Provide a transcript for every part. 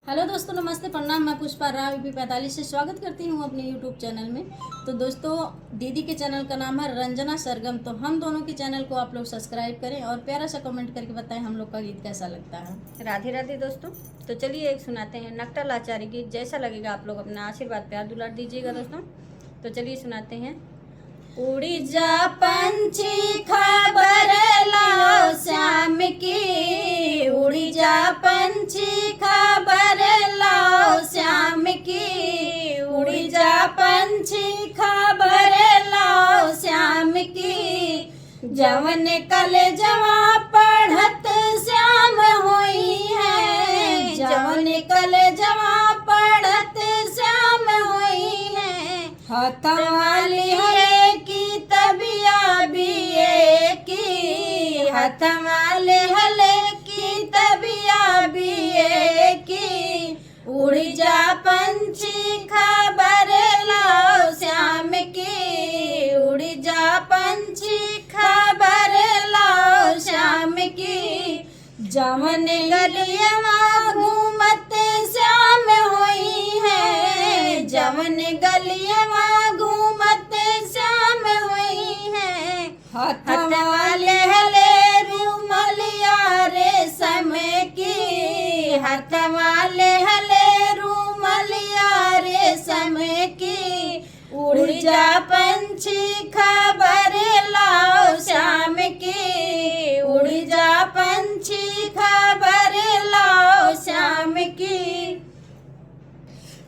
Hello दोस्तों, नमस्ते, प्रणाम। मैं पुष्पा राव यूपी 45 से स्वागत करती हूँ अपने यूट्यूब चैनल में। तो दोस्तों, दीदी के चैनल का नाम है रंजना सरगम। तो हम दोनों के चैनल को आप लोग सब्सक्राइब करें और प्यारा सा कमेंट करके बताएं हम लोग का गीत कैसा लगता है। राधे राधे दोस्तों। तो चलिए एक सुनाते हैं नकटल आचार्य गीत। जैसा लगेगा आप लोग अपना आशीर्वाद प्यार दुलार दीजिएगा दोस्तों। तो चलिए सुनाते हैं। उड़ी जा पंछी खबर लाओ श्याम की, उड़ी जा पंछी खबर लाओ श्याम की, उड़ी जा पंछी खबर लाओ श्याम की। जवन कल जवा पढ़त श्याम होई है, जवन कल जवा पढ़त श्याम होई है। हथवाली हरे की तबिया बिये की, हथवाले हले की तबिया बिये की। उड़ी जा पंछी खबर लाओ श्याम की, उड़ी जा पंछी खबर लाओ श्याम की। जवन गलियां घूमत श्याम होई है, जवन गलियां घूमत श्याम होई है। हथवाले हले रूमलिया रेशम की, हथवाले हले रूमलिया रेशम की। उड़ जा पंछी खबर लाओ श्याम की, उड़ जा पंछी खबर लाओ श्याम की।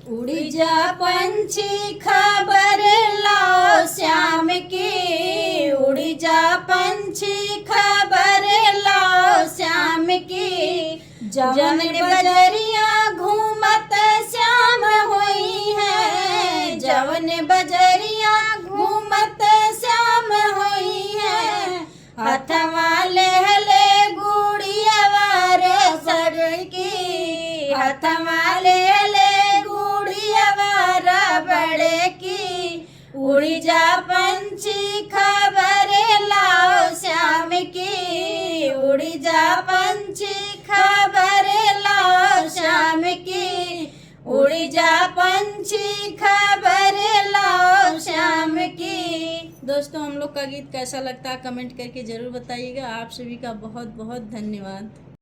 उड़ी जा पंछी खबर लाओ श्याम की, उड़ी जा पंछी खबर लाओ श्याम की। जवन बजरिया घूमत श्याम होई है, जवन बजरिया घूमत श्याम होई है। हथवाले हले गुड़िया वारे सर की, हथवाले हले गुड़िया वारा बड़े की। उड़ी जा पंछी खबर लाओ श्याम की, उड़ी जा पंछी खबर लाओ श्याम की। उड़ी जा पंछी खबर लाओ श्याम की। दोस्तों, हम लोग का गीत कैसा लगता है कमेंट करके ज़रूर बताइएगा। आप सभी का बहुत बहुत धन्यवाद।